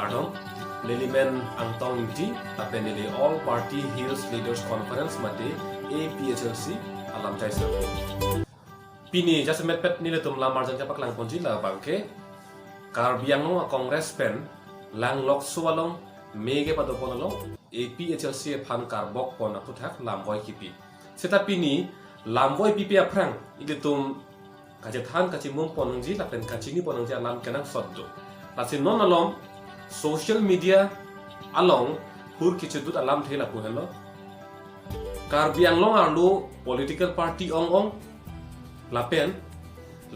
Kardom, Lilimen Angtong Inti, tapi nili All Party Hills Leaders Conference mate APHLC alam cai serve. Pini jasa metpet nili tum lamar jang capak lang ponji la bangke, karbiang no Kongres pen lang lok sualong mege padoponalong APHLC pan karbok pon akutak lamboy kipi. Setapi ni lamboy pipi aprang ili tum kajetan kacimum ponongji la pen kacini ponongji alam kenang soddo. Lasin non along social media along pur kichudut alam thela puhelo karbiang long arlo political party ong lapen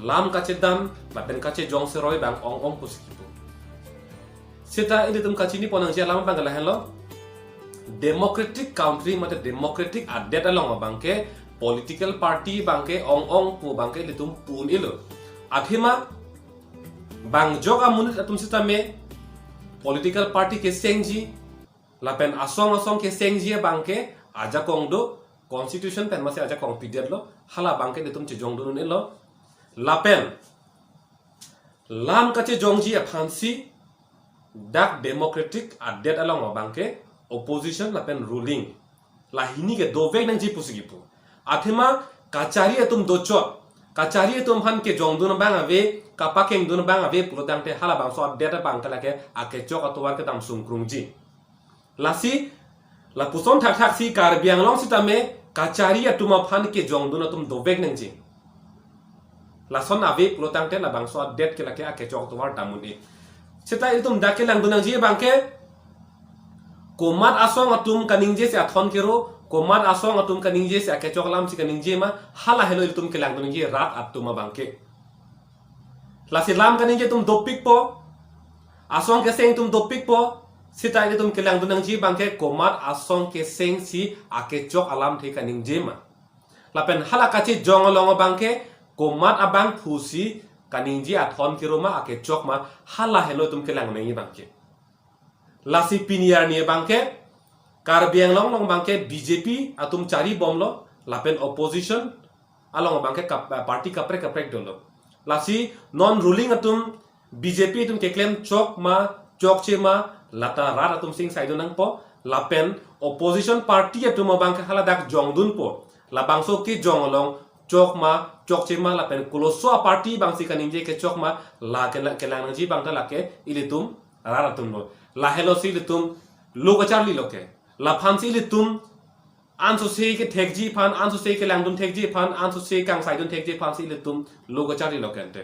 lam kache dam lapen kache jong seroi bang ong pusikipu seta ini tum kachini ponang sia lam bang hello democratic country mate democratic adet along bangke political party bangke ong pu bangke litum pun ilo athima bang joga munit atum sitame political party ke sengji lapen asong ke sengji bangke aja kongdo constitution pen masih aja kong pidet lo hala bangke ditum chejong dunun lo lapen lam kache jongji aphansi dak democratic adet along bangke opposition lapen ruling lahini ke dovek nang ji pusigipu athema kachari atum docho kachari atum han ke jongdun bang ave kapakeng dun bang ave pulodang te hala bang so data bang kalake akechok atwar ke tam sungkrungji lasi la puson thak si karbiang long sitame kachari atuma phan ke jongdun atum dovek nangji lason ave pulodang te la bang so det ke lake akechok atwar damuni sita itum dake lang dunang ji bangke komat asong atum kaningje se athon kero komat asong atum kaningje se akechok lam si kaningje ma hala helo itum ke lang dunang ji rat atuma bangke lasi lam kaning je tum dopik po asong ke seng tum dopik po sita ini tum kelang dunang ji bangke komat asong ke seng si akechok alam the kaning je ma lapen hala kachi jongolong bangke komat abang phusi kaning ji athon ke roma akechok ma hala helo tum kelang nang bangke lasi piniar ni bangke karbiang long bangke BJP atum cari bomlo lapen opposition along bangke party kaprek dolo lasi non ruling atum BJP atum ke claim chok ma lata rat atum sing saido nang po lapen opposition party atum bangke hala dak jongdun po la bangso ki jonglong chok ma lapen kuloso party bangsi kaninje ke chok ma la ke lang ji bangta lake ilitum rat atum no la helo si litum logachar li loke la phansi litum anso se ke thekji phan anso se ke langdun thekji phan anso se kang saidun thekji phan si litum logo chari lokente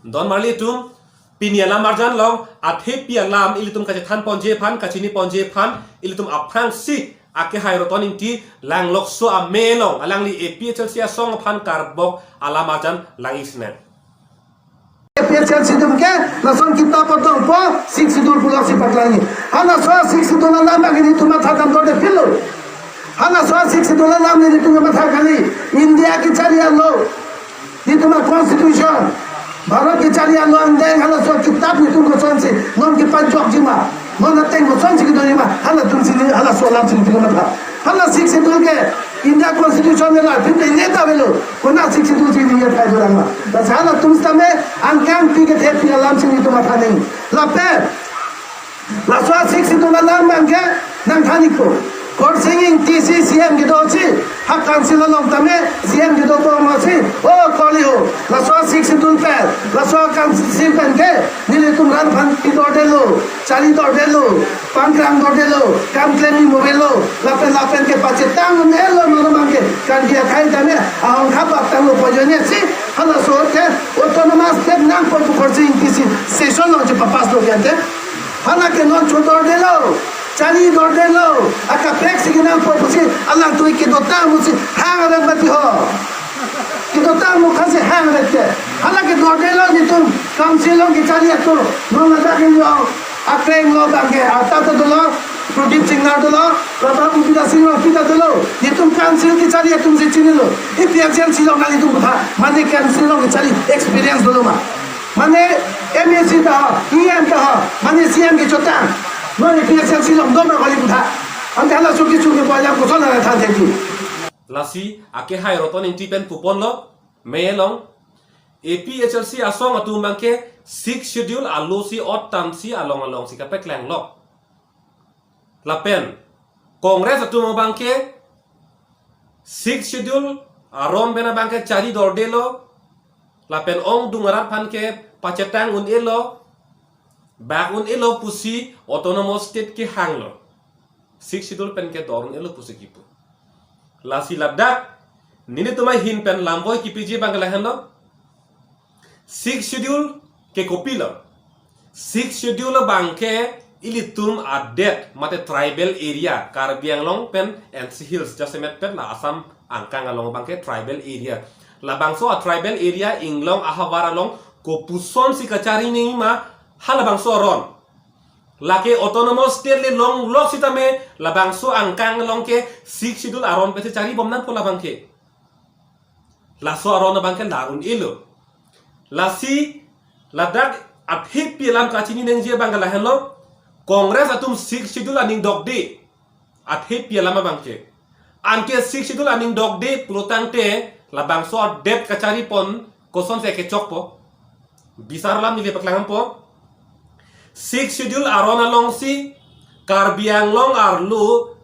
don marli tum piniala marjan long athe pialam ilitum kache than ponje phan kachini ponje phan ilitum aphang si ake hairoton inti lang lokso a melong alang li APHLC song phan karbok ala marjan lang isne APHLC dum ke lason kita potong po 62 pulau si patlangi hana so 62 lam bagini tuma thadam dode pillo hana so 62 lam ni tuma matha khali india ki chariya lo ni tuma constitution bharat ki chariya lo andeng hana so kitab ni tuma sonsi non ki panchok jima non ateng mo sonsi ki donima hana tumsi hana so lam sin tuma matha hana 62 ke india constitution में लाभ फिर नहीं था वेलो कोना 62 जी नहीं था जो रंगा बस हाला तुम समय अंकम पी के थे फिर अलाम से नहीं तो माथा नहीं लापे लासवा 62 अलाम मांगे नंग थानी को कोर सिंगिंग टीसी सीएम के दो ची हक काउंसिल लोग तमे सीएम के दो पर मासी ओ कॉली हो लासवा 62 पे लासवा काउंसिल पेन के नीले तुम रान फन की दौड़े लो चाली दौड़े लो पंक्राम दौड़े लो काम क्लेमी मोबाइल लो लापेन के पाचे तंग ने लो नो मांगे कान दिया खाई तमे आउं खा बात तंग पजने सी हला सो के ऑटोनोमस स्टेप नाम पर कोर्सिंग टीसी सेशन लो जे पास लो गते हला के नो छोड़ दे लो चाली दौड़े लो आका पैक से नाम पर पुसी अल्लाह तो के दोता मुसी हांग रे बती हो कि दोता मु खसे हांग रे के हला के दौड़े लो नि तुम काउंसिलों की चाली तो नो लगा के लो आक्रेम लो बांगे आता तो लो प्रदीप सिंह नार लो प्रताप पिता सिंह पिता लो ये तुम काउंसिल की चाली तुम से चिने लो APHLC लो गाली तुम था माने काउंसिलों की चाली एक्सपीरियंस दो मा माने MSc ता EM ता माने CM के चोटा नो APHLC लो दो में गाली था अंत हाला सुकी बोला को सोना था देखी lasi ake hai roton inti pen kupon lo melong APHLC asong atu mangke 6 schedule alu si ot tam si along si kapek lang lok lapen Kongres atum bangke 6 schedule aron bena bangke cari dordelo lapen ong dungarat panke pacetang un elo bag un elo pusi autonomous state ki hanglo 6 schedule penke dorun elo pusi kipu lasi ladak nini tumai hin pen lamboy kipiji bangla hendo 6 schedule ke kopilo 6 schedule bangke ilitum adet mate tribal area Karbi Anglong pen NC Hills jasemet pen la Assam angkang along bangke tribal area la bangso a tribal area inglong ahawara long ko puson si kacari ni ma hala bangso ron lake autonomous state le long lok sitame la bangso angkang long ke 6 schedule aron pese cari bomnan pola bangke la so aron bangke larun ilo la si ladak at happy lam kacini nengje bangala hello Kongres atum 6 schedule aning dogde at happy lama bangke anke 6 schedule aning dogde protangte la bangso dep kacari pon koson se ke chokpo bisar lam ni paklang po 6 schedule aron along si Karbi Anglong arlu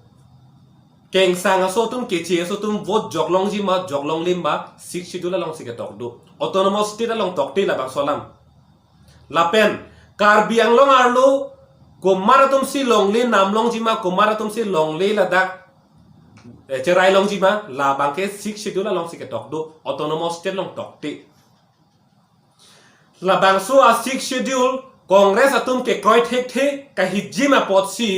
keng sang sotum keche sotum vote joglong jima joglong limba 6 schedule along si ke tokdo autonomous state along tokte la bangso lam lapen Karbi Anglong arlu kumaratum si longle namlong jima kumaratum si longle ladak cerai long jima la bangke 6 schedule long si ke tokdo autonomous state long tokte la bangso a 6 schedule Kongres atum ke kroi thek the ka hijima pot si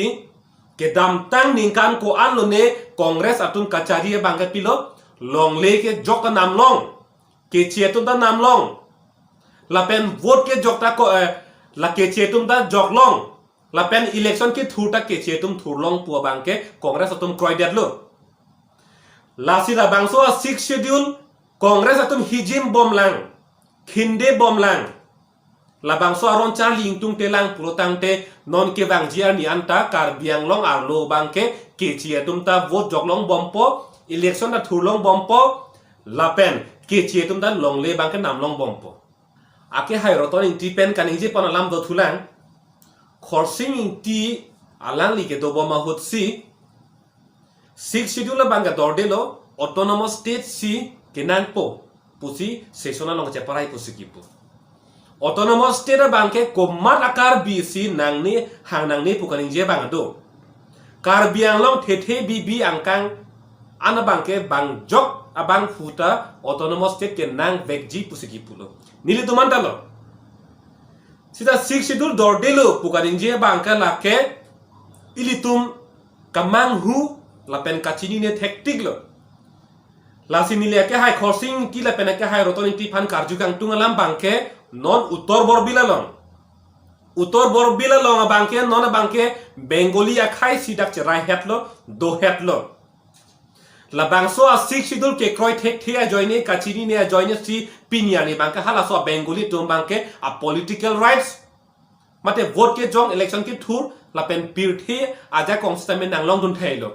ke damtang ningkan ko anlone Kongres atum kachari bangke pilo longle ke jokta namlong ke chetum da namlong la pen vote ke jokta ko la ke chetum da joklong la pen election ki thuta ke chetum thurlong pu bangke Kongres atum kroi detlo la sida bangso 6 schedule Kongres atum hijim bomlang khinde bomlang la bangso aron charling tung telang protangte non ke bangjia ni anta Karbi Anglong arlo bangke ke chetum ta vote joklong bompo election da thurlong bompo la pen ke chetum da longle bangke namlong bompo ake hairoton inti pen kaningje panalam do thulang khorsing inti alang like do boma hutsi 6 schedule bangga dordelo autonomous state si kenangpo pusi sesona long cheparai pusi kipu autonomous state bangke komat akar bisi nangni hangnangni pukaningje bangado Karbi Anglong thethe bibi angkang ana bangke bangjok abang futa autonomous state ke nang vekji pusi kipulo nili tumantalo sida 6 schedule dordelo pukaninje bangka lake ilitum kamang hu lapen kachini ne hektik lo lasini leke hai khorsing ki lapen ke hai rotoni ti phan karju kang tungalam bangke non uttor borbilalong bangke non bangke bengali akhai sidak cherai hetlo do hetlo la bangso a 6 schedule ke kroi thek thia joine kachini ne joine si pinyani bangka hala so bengali tum bangke a political rights mate vote ke jong election ke thur la pen pirthi aja constitution nanglong dun thailo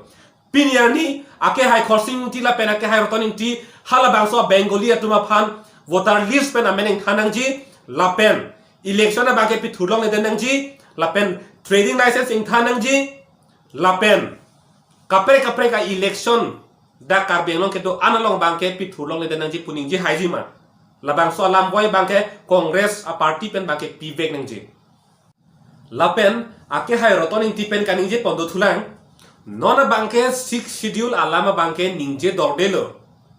pinyani ake hai khorsing ti la pen ake hai rotoning ti hala bangso bengali atuma phan voter list pen ameneng thanangji la pen election na bangke pi thurlong le denangji la pen trading license ing thanangji la pen kapre ka election da Karbi Anglong ke do analong bangke pi thurlong le denangji puningji haijima la bangso alam boy bangke Kongres a party pen bangke pi vek nangji la pen ake hai rotoning ti pen kaningje pondo thulang non bangke 6 schedule alama bangke ningje dordelo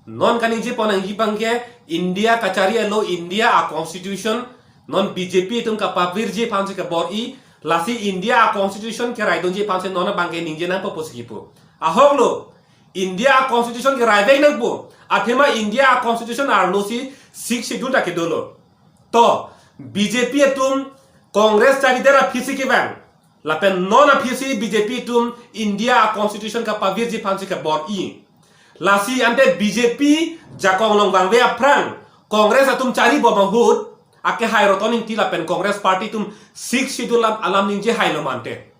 non kaningje ponangji bangke India kachari elo India a constitution non BJP tum kapavirje phamse ka bori lasi India a constitution ke raidonje phamse non bangke ningje nang poposikipo ahoglo India constitution ke raivek nang po athema India constitution arlosi 6 schedule ta ke dolo to BJP tum Kongres charidera phisi ke bang lapen non a phisi BJP tum India constitution ka pavirji phamse ka bori lasi ante BJP jakong long bangwe aprang Kongres atum cari boma hut ake hai rotoning ti lapen Kongres party tum 6 schedule alam ningje hai lo mante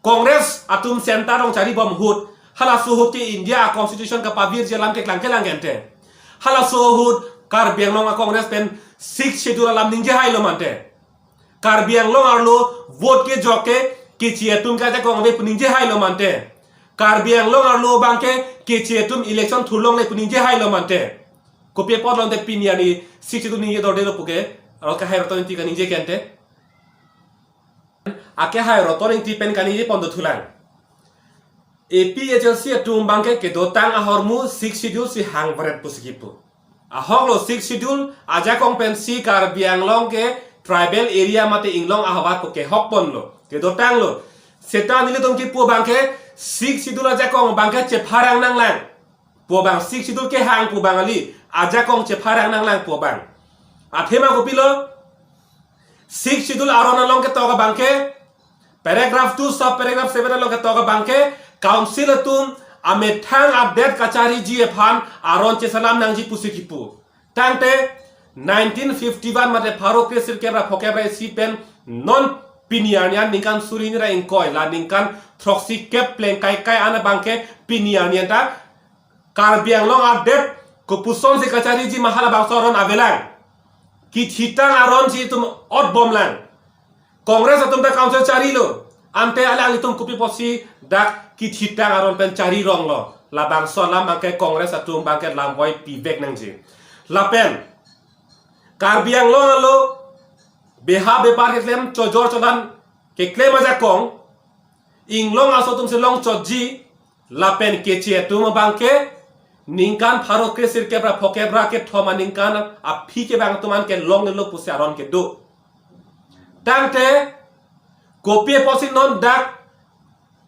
Kongres atum sentarong cari bom hut hala suhut ke India constitution ka pavir jalam ke klangke langente hala suhut Karbi Anglong a Congress pen 6 schedule lam ning je hai lo mante Karbi Anglong arlo vote ke joke ke chiatum ka ja kong ve puning je hai lo mante Karbi Anglong arlo bangke ke chiatum election thulong le puning je hai lo mante kopie pot lon te piniani 6 schedule ning je dorde lo puke aro ka hai roton ti ka ning je kente ake hai roton ti pen ka ning je pondo thulang APHLC atung bangke ke dotang a hormu 6 schedule si hang baret pusikipu a hoglo 6 schedule aja kong pen si Karbi Anglong ke tribal area mate inglong a hawat ko ke hokpon lo ke dotang lo seta nile tong ki pu bangke 6 schedule aja kong bangke che pharang nang lang pu bang 6 schedule ke hang pu bangali aja kong che pharang nang lang pu bang a thema ko pilo 6 schedule aron long ke toga bangke paragraph 2 sub paragraph 7 long ke toga bangke council atum ame thang update kachari ji phan aron che salam nang ji pusikipu tangte 1951 mate pharo ke sir kebra phokebra si pen non pinianian ningkan surini ra inkoi la ningkan throxy kep pleng kai kai ana bangke pinianian ta Karbi Anglong update ko puson si kachari ji mahala bangsoron avelang ki thitang aron ji tum ot bomlang Congress atum ta council chari lo ante ala litum kupi posi dak ki thitang aron pen chari rong lo la bangso la mangke Congress atum bangke lamboy pivek nangji la pen Karbi Anglong lo beha bepar ke klem chojor chodan ke klem aja kong inglong aso tum selong choji la pen ke che tum bangke ningkan pharo ke sir kebra phokebra ke thoma ningkan a phi ke bang tuman ke long lo pusi aron ke do tangte kopie posin non dak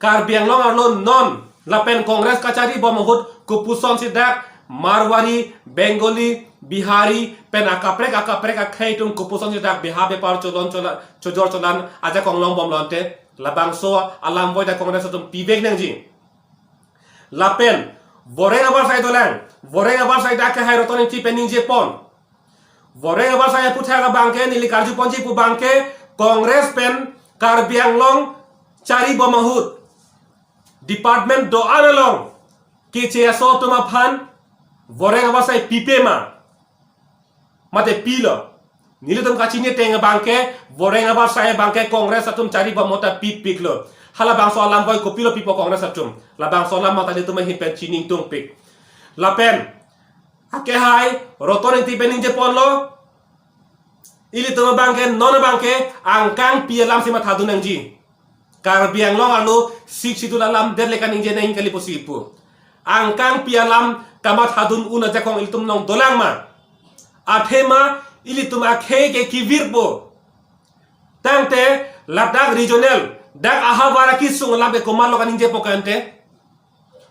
Karbi Anglong arlo non lapen Congress kachari bomhut kupuson si dak Marwari Bengali Bihari pen akaprek akhaitum kupuson si dak bihabe par cholon chojor cholan aja konglong bom lonte labangso alam boy da Congress tum pivek nangji lapen voreng abar sai dolang voreng abar sai dak hai roton ti pening je pon voreng abar sai putha ga bangke nili karju ponji pu bangke Congress pen Karbi Anglong chari bomahut department do analong ke che so tuma phan voreng abasai pipema mate pilo nile tum kachini tenga bangke voreng abasai bangke Congress atum chari bomota pipiklo hala bangso alam boy ko pilo pipo Congress atum la bangso alam mata le tuma hipen chining tung pik la pen ake hai roton ti pening je ponlo ili tuma bangke non bangke angkang pielam sima thadunang ji Karbi Anglong alu 6 schedule alam der lekan inje nang kali posipu angkang pialam kamat hadun una jakong iltum nong dolang ma athema ilitum akhe ke kivirbo tangte ladak regional dak ahabara ki sung lam ke komalo kan inje pokante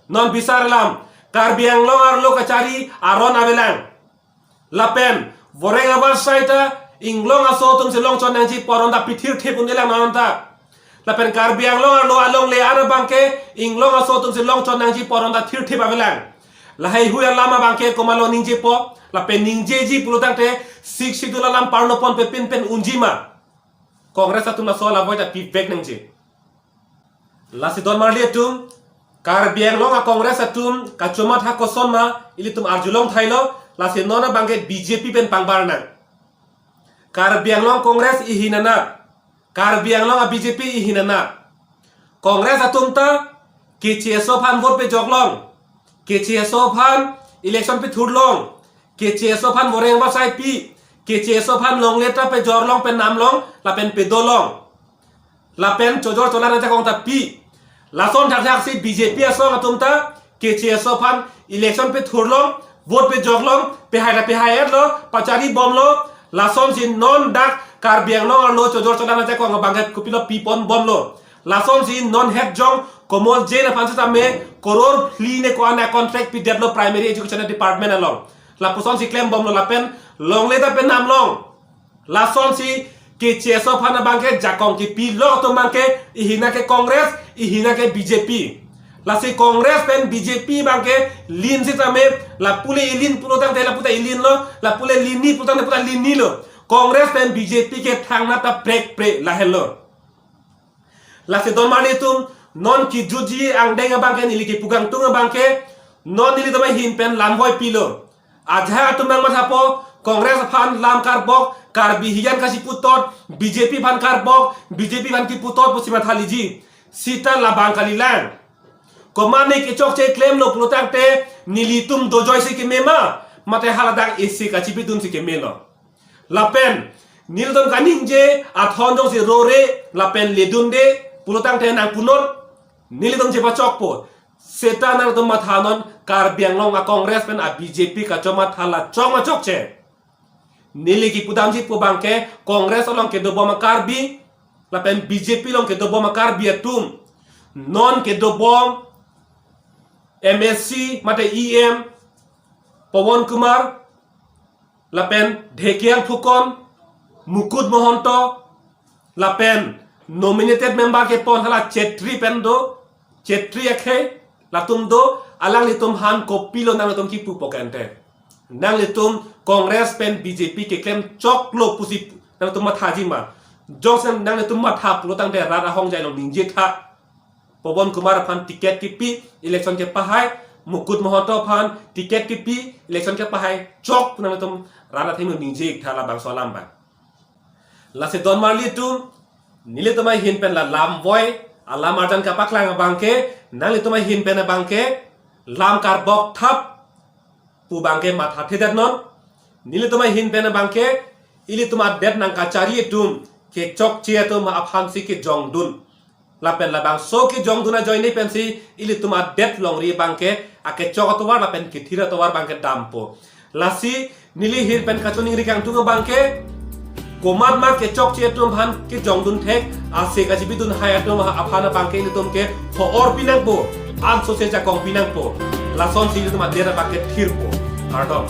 non bisar lam Karbi Anglong arlo kachari aron avelang lapen voreng abar saita inglong aso tum selong chon nang ji poronda pithir thepun delang nananta lapen Karbi Anglong arlo along le ara bangke inglong aso tum selong chon nang ji poronda thir thep avelang lahai huya lama bangke komalo ningje po lapen ningje ji pulutang te 6 schedule alam parno pon pe pen unjima Congress atum na so la boita pivek nangji lasi don marli tum Karbi Anglong a Congress atum kachomat ha koson ma ilitum arjulong thailo lasi nona bangke BJP pen pangbarna Karbi Anglong Congress ihinana Karbi Anglong a BJP ihinana Congress atum ta KCSO phan vote pe joglong KCSO phan election pe thurlong KCSO phan voreng ba sai pi KCSO phan long letter pe jorlong pe namlong la pen pe dolong la pen chojor chola na kong ta pi la son thak thak si BJP asong atum ta KCSO phan election pe thurlong vote pe joglong pe hai lo pachari bomlo la son si non dak Karbi Anglong lo chojor chola na kong bangat kupilo pipon bomlo la son si non head jong komol jena pansa me koror fli ne ko ana contract pi develop primary education department along la puson si claim bomlo la pen long leta pen namlong la son si KCSO phana bangke jakong ki pi lo to bangke ihina ke Congress ihina ke BJP la si Congress pen BJP bangke lin si tame la pule ilin pulotang te la puta ilin lo la pule lini pulotang te puta lini lo Congress pen BJP ke thangna ta prek pre la hello la si don mani tum non ki juji ang denga bangke nili ki pugang tunga bangke non nili tama hin pen lamboy pilo Aja tumang mathapo Kongres phan lam karbok karbihian kasi putot BJP phan karbok BJP phan ki putot posima thaliji sita labang kalilang komane ke chok che claim lo plotang te nilitum dojoi si ke mema mate haladang isi kachi bitun si ke melo lapen nilton kaning je athon jong si rore lapen ledunde plotang te nang punot nilitom je pachok po seta nang tum mathanon karbiang long a Kongres pen a BJP ka chomat hala chok ma chok che nili ki pudam ji po bangke Kongres long ke do bom karbi lapen BJP long ke do bom karbi atum non ke do bom MSC mate EM Pawan Kumar lapen Dhekiang Phukon Mukut Mohanto lapen nominated member ke pon hala Chetri pendo Chetri akhe latum do alang litum han kopilo nang litum ki pupokente nang litum Kongres pen BJP ke claim choklo pusi nang litum mathaji ma jongsen nang litum mathap lo tang de rara hong jai long ningje tha Pawan Kumar phan tiket kipi election ke pahai Mukut Mohanto phan tiket kipi election ke pahai chok nang litum rara thim ningje tha la bang solam ba la se don marli tum nile tumai hin pen la lam boy alam arjan ka paklang bangke nang litumai hin pen bangke lam karbok thap pu bangke matha thedat non nile tumai hin pen bangke ili tuma det nang kachari tum ke chok che tum aphan si ke jongdun lapen labang so ke jongduna join pensi ili tuma det longri bangke ake chok to war lapen ke thira to war bangke dampo lasi nili hin pen kachuning rikang tunga bangke komat ma ke chok che tum han ke jongdun thek ase ka jibidun hayatum aphana bangke ili tum ke ho or pinang po an so se ja kong pinang po lason si tum adera bangke thir po pardon